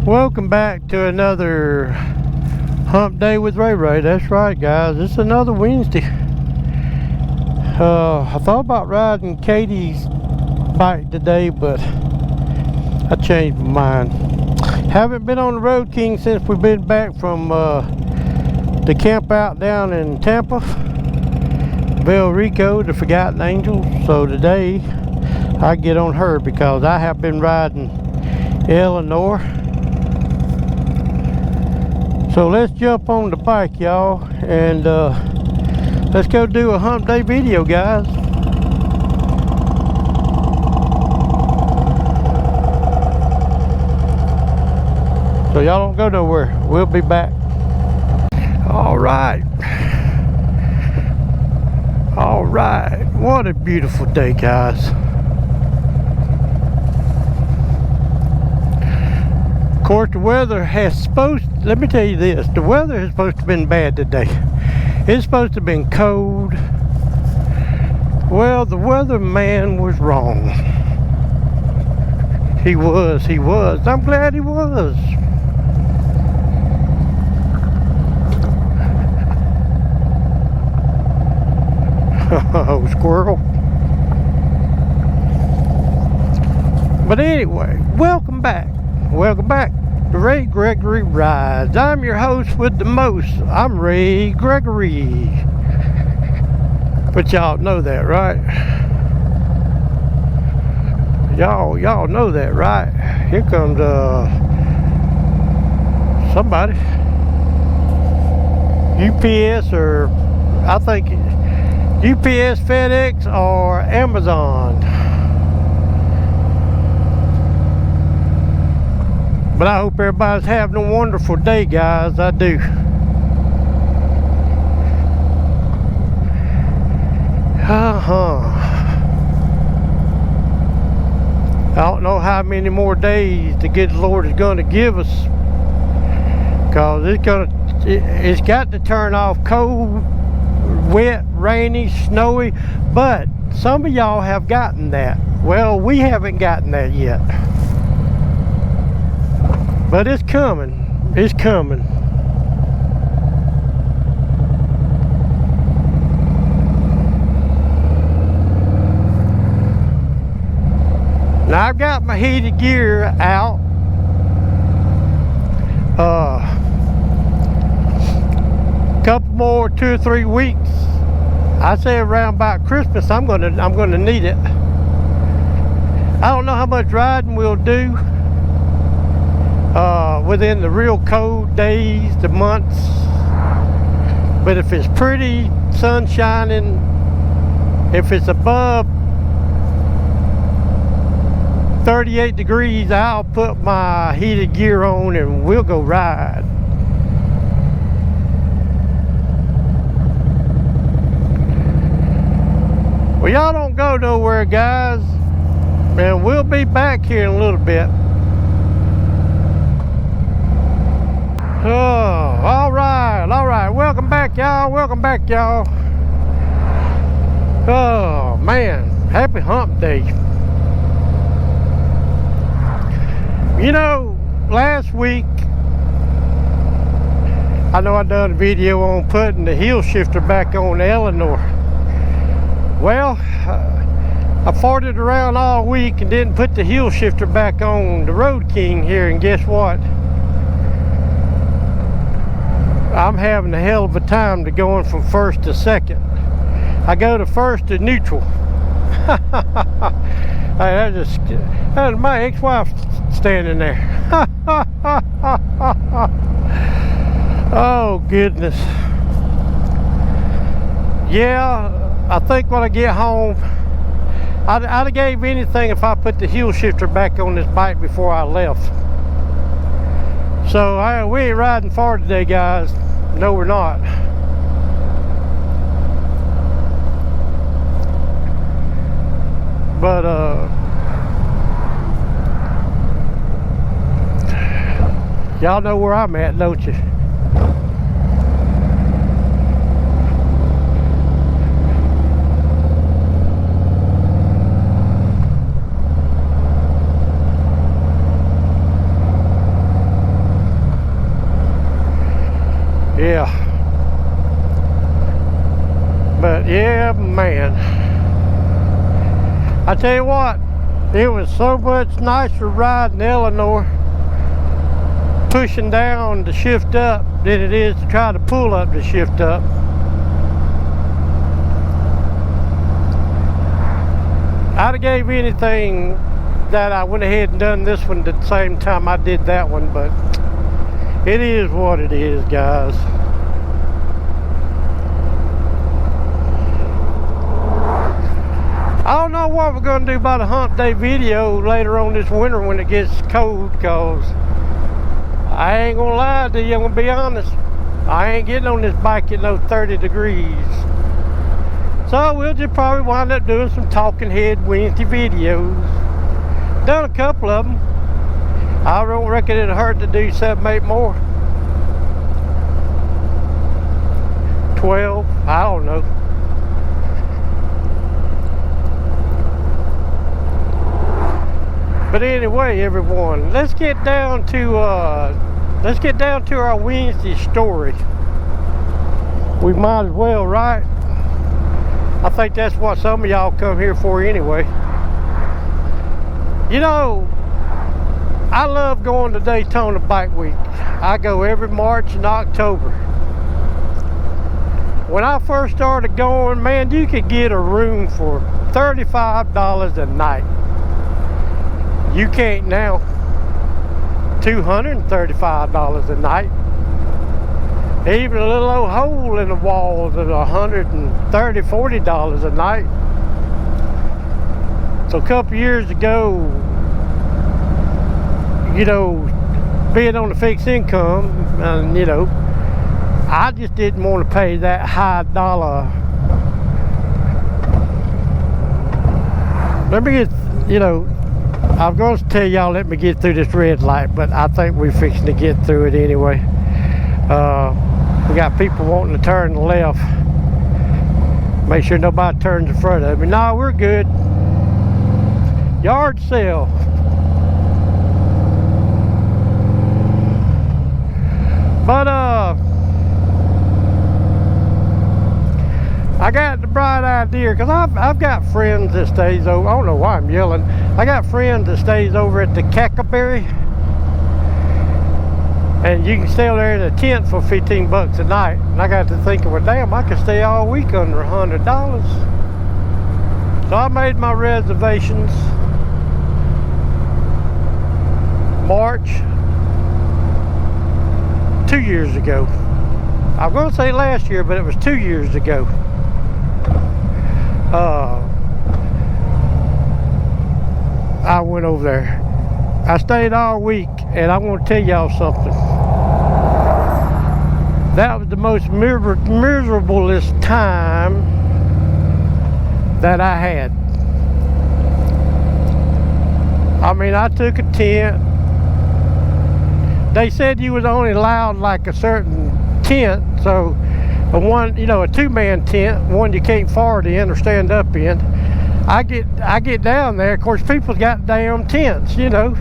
Welcome back to another hump day with Ray Ray. That's right, guys. It's another Wednesday. I thought about riding Katie's bike today, but I changed my mind. Haven't been on the Road King since we've been back from the camp out down in Tampa, Bel Rico, the Forgotten Angels. So today I get on her because I have been riding Eleanor. So let's jump on the bike, y'all, and let's go do a hump day video, guys. So y'all don't go nowhere. We'll be back. All right. All right. What a beautiful day, guys. Of course, the weather has let me tell you this, the weather is supposed to have been bad today. It's supposed to have been cold. Well, the weatherman was wrong. He was. I'm glad he was. Oh, squirrel. But anyway, welcome back. Welcome back to Ray Gregory Rides. I'm your host with the most. I'm Ray Gregory. But y'all know that, right? Y'all know that, right? Here comes somebody. UPS, or I think UPS, FedEx, or Amazon. But I hope everybody's having a wonderful day, guys. I do. I don't know how many more days the good Lord is going to give us, because it's got to turn off cold, wet, rainy, snowy. But some of y'all have gotten that. Well, we haven't gotten that yet. But it's coming. It's coming. Now I've got my heated gear out. Couple more, 2 or 3 weeks. I say around about Christmas I'm gonna need it. I don't know how much riding we'll do within the real cold days, the months. But if it's pretty, sun shining, if it's above 38 degrees, I'll put my heated gear on and we'll go ride. Well, y'all don't go nowhere, guys, and we'll be back here in a little bit. Oh, all right. Welcome back, y'all. Oh, man. Happy hump day. You know, last week, I know I done a video on putting the heel shifter back on the Eleanor. Well, I farted around all week and didn't put the heel shifter back on the Road King here, and guess what? I'm having a hell of a time to going from first to second. I go to first to neutral. That's my ex-wife standing there. Oh, goodness. Yeah, I think when I get home, I'd have gave anything if I put the heel shifter back on this bike before I left. So we ain't riding far today, guys. No, we're not. But y'all know where I'm at, don't you? yeah. But yeah, man, I tell you what, it was so much nicer riding Eleanor pushing down to shift up than it is to try to pull up to shift up. I'd have gave anything that I went ahead and done this one at the same time I did that one, but it is what it is, guys. I don't know what we're going to do about a hump day video later on this winter when it gets cold, because I ain't gonna lie to you, I'm gonna be honest, I ain't getting on this bike at no 30 degrees. So we'll just probably wind up doing some talking head Wednesday videos. Done a couple of them. I don't reckon it'll hurt to do 7, 8 more. 12, I don't know. But anyway, everyone, let's get down to our Wednesday story. We might as well, right? I think that's what some of y'all come here for anyway. You know, I love going to Daytona Bike Week. I go every March and October. When I first started going, man, you could get a room for $35 a night. You can't now. $235 a night. Even a little old hole in the walls is $130, $40 a night. So a couple years ago, you know, being on the fixed income, and you know, I just didn't want to pay that high dollar. Let me get, you know, I'm going to tell y'all, let me get through this red light, but I think we're fixing to get through it anyway. We got people wanting to turn left. Make sure nobody turns in front of me. No, we're good. Yard sale. But I got the bright idea, because I've got friends that stays over. I don't know why I'm yelling. I got friends that stays over at the Cackleberry, and you can stay over there in a tent for 15 bucks a night. And I got to thinking, well, damn, I could stay all week under $100. So I made my reservations March 2 years ago. I'm going to say last year, but it was 2 years ago. I went over there. I stayed all week, and I want to tell y'all something. That was the most miserablest time that I had. I mean, I took a tent. They said you was only allowed like a certain tent, so a one, you know, a 2-man tent, one you can't fart in or stand up in. I get down there, of course people's got damn tents, you know.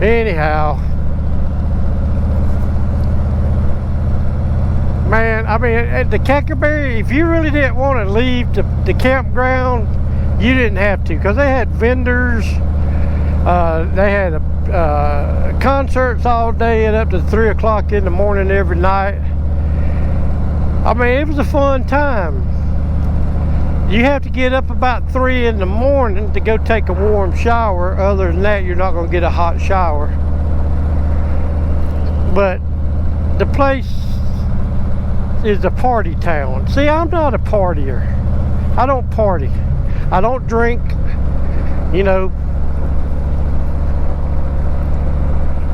Anyhow, man, I mean, at the Cackleberry, if you really didn't want to leave the campground, you didn't have to, because they had vendors, they had concerts all day and up to 3 o'clock in the morning every night. I mean, it was a fun time. You have to get up about 3 in the morning to go take a warm shower. Other than that, you're not going to get a hot shower. But the place is a party town. See, I'm not a partier. I don't party. I don't drink, you know.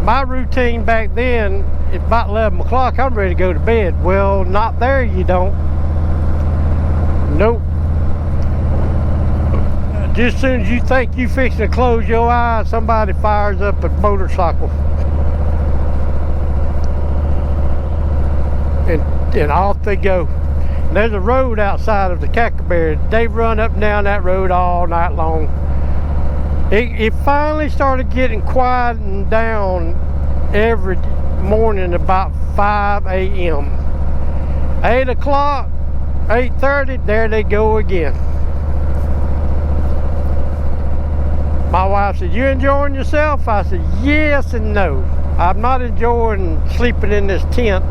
My routine back then, at about 11 o'clock, I'm ready to go to bed. Well, not there, you don't. Nope. Just as soon as you think you fixing to close your eyes, somebody fires up a motorcycle. And off they go. And there's a road outside of the Cackleberry. They run up and down that road all night long. It finally started getting quieting down every morning about 5 a.m. 8 o'clock, 8:30, there they go again. My wife said, "You enjoying yourself?" I said, "Yes and no. I'm not enjoying sleeping in this tent."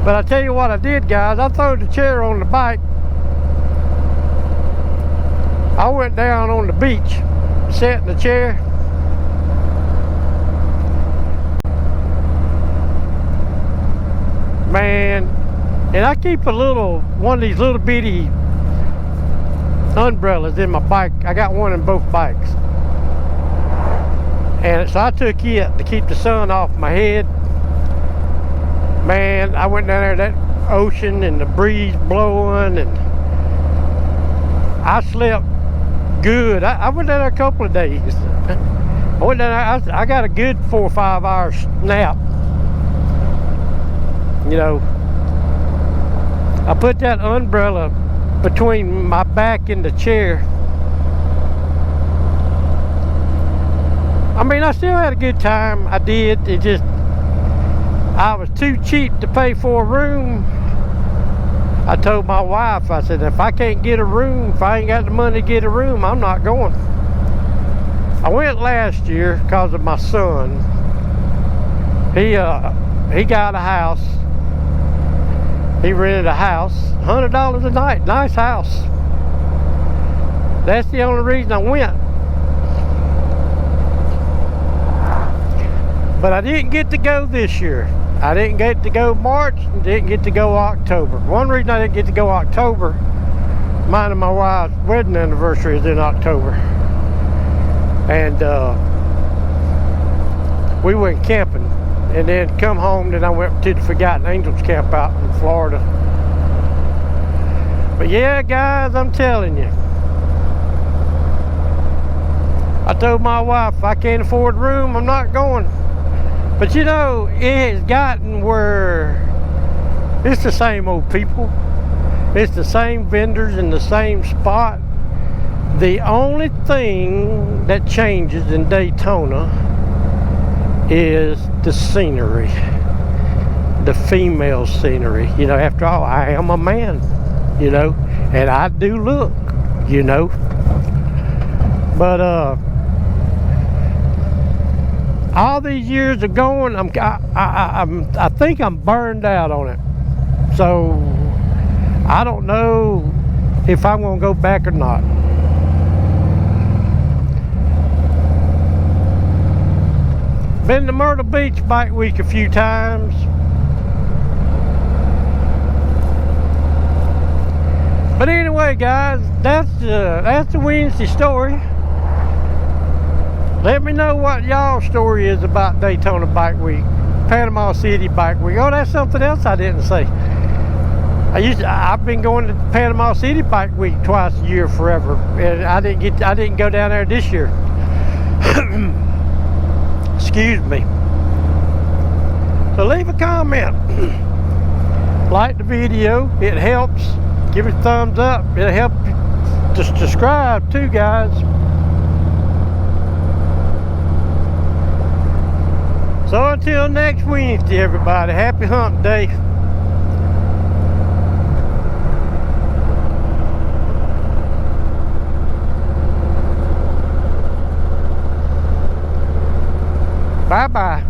But I tell you what I did, guys. I threw the chair on the bike. I went down on the beach, sat in the chair. Man, and I keep one of these little bitty umbrellas in my bike. I got one in both bikes. And so I took it to keep the sun off my head. Man, I went down there, that ocean and the breeze blowing, and I slept good. I went down there a couple of days. I went down there, I got a good 4 or 5 hours nap. You know, I put that umbrella between my back and the chair. I mean, I still had a good time. I did. It just, I was too cheap to pay for a room. I told my wife, I said, if I can't get a room, if I ain't got the money to get a room, I'm not going. I went last year because of my son. He got a house. He rented a house, $100 a night, nice house. That's the only reason I went. But I didn't get to go this year. I didn't get to go March, and didn't get to go October. One reason I didn't get to go October, mine and my wife's wedding anniversary is in October. And we went camping. And then come home, then I went to the Forgotten Angels camp out in Florida. But yeah, guys, I'm telling you. I told my wife, if I can't afford a room, I'm not going. But you know, it has gotten where it's the same old people. It's the same vendors in the same spot. The only thing that changes in Daytona is the scenery, the female scenery. You know, after all, I am a man, you know, and I do look, you know. But all these years of going, I think I'm burned out on it. So I don't know if I'm gonna go back or not. Been to Myrtle Beach Bike Week a few times. But anyway, guys, that's the Wednesday story. Let me know what y'all's story is about Daytona Bike Week, Panama City Bike Week. Oh, that's something else I didn't say. I've been going to Panama City Bike Week twice a year forever, and I didn't go down there this year. Excuse me. So leave a comment. Like the video. It helps. Give it a thumbs up. It'll help you. Just subscribe too, guys. So until next Wednesday, everybody. Happy Hump Day. Bye-bye.